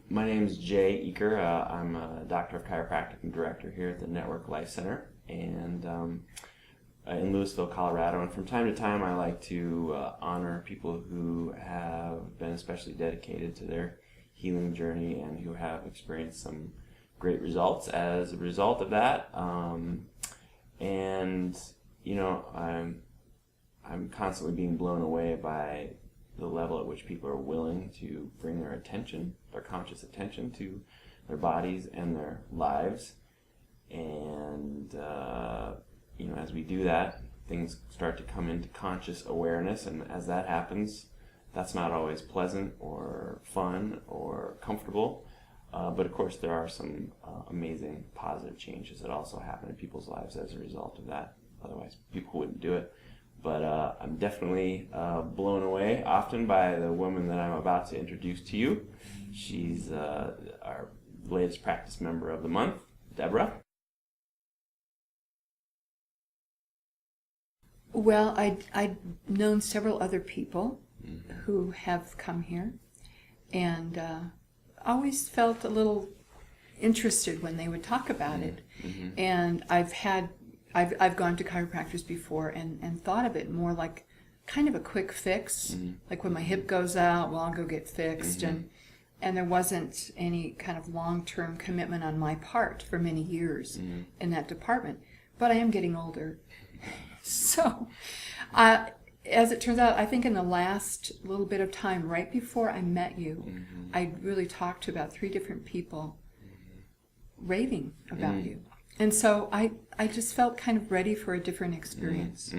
My name is Jay Eaker. I'm a doctor of chiropractic and director here at the Network Life Center and in Louisville, Colorado. And from time to time, I like to honor people who have been especially dedicated to their healing journey and who have experienced some great results as a result of that. And you know, I'm constantly being blown away by the level at which people are willing to bring their attention, their conscious attention to their bodies and their lives. And, you know, as we do that, things start to come into conscious awareness. And as that happens, that's not always pleasant or fun or comfortable. But of course, there are some amazing positive changes that also happen in people's lives as a result of that. Otherwise, people wouldn't do it. But I'm definitely blown away often by the woman that I'm about to introduce to you. She's our latest practice member of the month, Deborah. Well, I'd known several other people who have come here, and always felt a little interested when they would talk about it. And I've gone to chiropractors before and thought of it more like kind of a quick fix. Like when my hip goes out, well, I'll go get fixed. And there wasn't any kind of long-term commitment on my part for many years in that department. But I am getting older. So, as it turns out, I think in the last little bit of time, right before I met you, I really talked to about 3 different people raving about you. And so I just felt kind of ready for a different experience.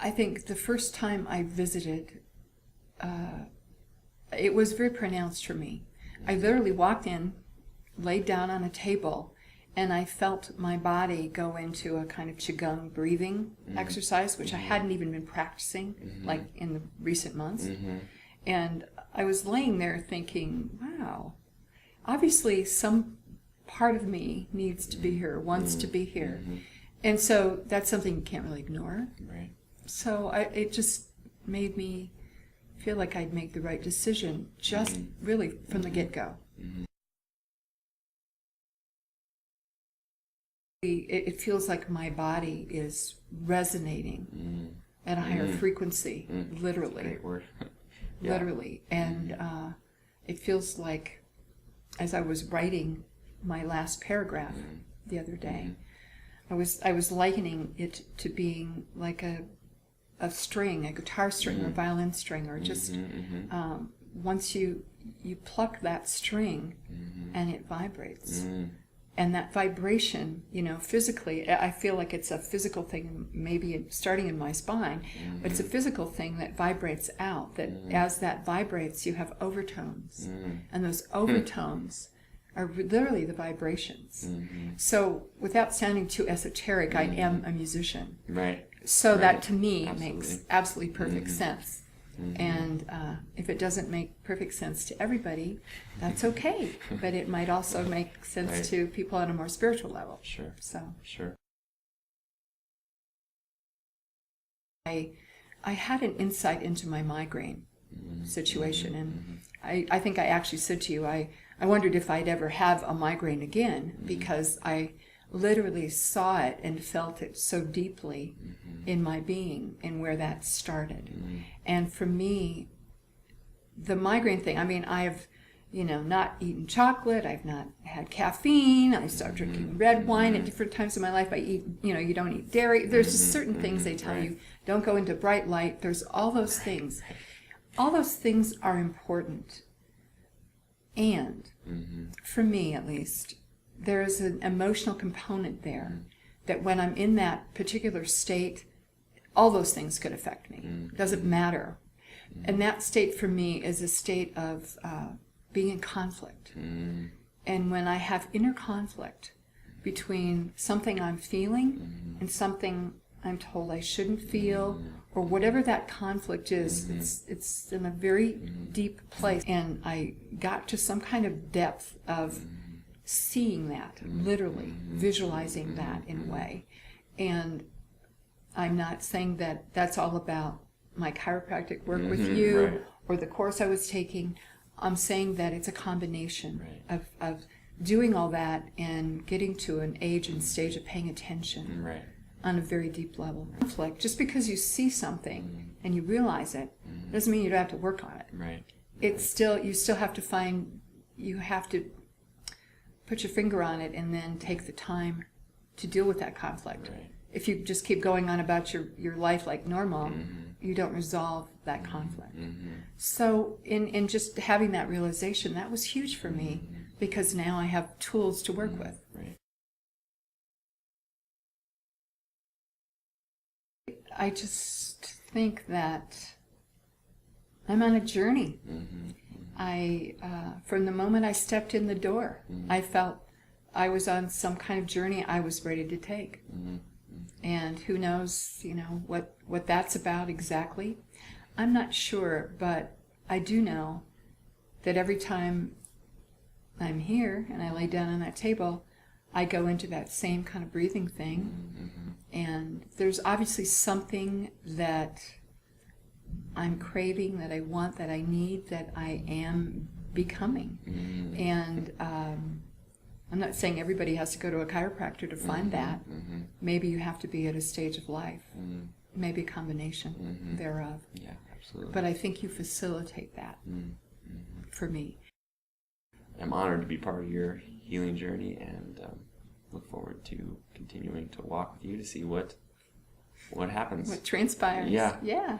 I think the first time I visited, it was very pronounced for me. I literally walked in, laid down on a table, and I felt my body go into a kind of Qigong breathing exercise, which I hadn't even been practicing like in the recent months. And I was laying there thinking, wow, obviously some part of me needs to be here, wants to be here. And so that's something you can't really ignore. Right. So it just made me feel like I'd make the right decision just really from the get-go. It feels like my body is resonating at a higher frequency, literally. That's a great word. Literally. And it feels like, as I was writing my last paragraph the other day, I was likening it to being like a string, a guitar string or a violin string, or just once you pluck that string and it vibrates. And that vibration, you know, physically, I feel like it's a physical thing, maybe starting in my spine, but it's a physical thing that vibrates out, that as that vibrates, you have overtones. And those overtones are literally the vibrations. So without sounding too esoteric, I am a musician. Right. So that to me makes absolutely perfect sense. And if it doesn't make perfect sense to everybody, that's okay. But it might also make sense to people on a more spiritual level. Sure. So Sure. I had an insight into my migraine situation, and I think I actually said to you, I wondered if I'd ever have a migraine again, because I literally saw it and felt it so deeply in my being and where that started. And for me, the migraine thing, I mean, I've, you know, not eaten chocolate, I've not had caffeine, I stopped drinking red wine at different times in my life. I eat, you know, you don't eat dairy. There's just certain things they tell you, don't go into bright light. There's all those things. All those things are important. And for me, at least, there's an emotional component there that when I'm in that particular state, all those things could affect me. It doesn't matter. And that state for me is a state of being in conflict. And when I have inner conflict between something I'm feeling and something I'm told I shouldn't feel, or whatever that conflict is, it's in a very deep place. And I got to some kind of depth of seeing that, literally visualizing that in a way. And I'm not saying that that's all about my chiropractic work with you, right. or the course I was taking. I'm saying that it's a combination Right. of doing all that and getting to an age and stage of paying attention Right. on a very deep level. Like, just because you see something and you realize it doesn't mean you don't have to work on it. Right. It's still, you still have to you have to put your finger on it and then take the time to deal with that conflict. Right. If you just keep going on about your life like normal, you don't resolve that conflict. So in just having that realization, that was huge for me, because now I have tools to work with. Right. I just think that I'm on a journey. From the moment I stepped in the door, I felt I was on some kind of journey I was ready to take. And who knows, what that's about exactly. I'm not sure, but I do know that every time I'm here and I lay down on that table, I go into that same kind of breathing thing. And there's obviously something that I'm craving, that I want, that I need, that I am becoming. And I'm not saying everybody has to go to a chiropractor to find that. Maybe you have to be at a stage of life. Maybe a combination thereof. Yeah, absolutely. But I think you facilitate that for me. I'm honored to be part of your healing journey, and look forward to continuing to walk with you to see what happens. What transpires. Yeah. Yeah.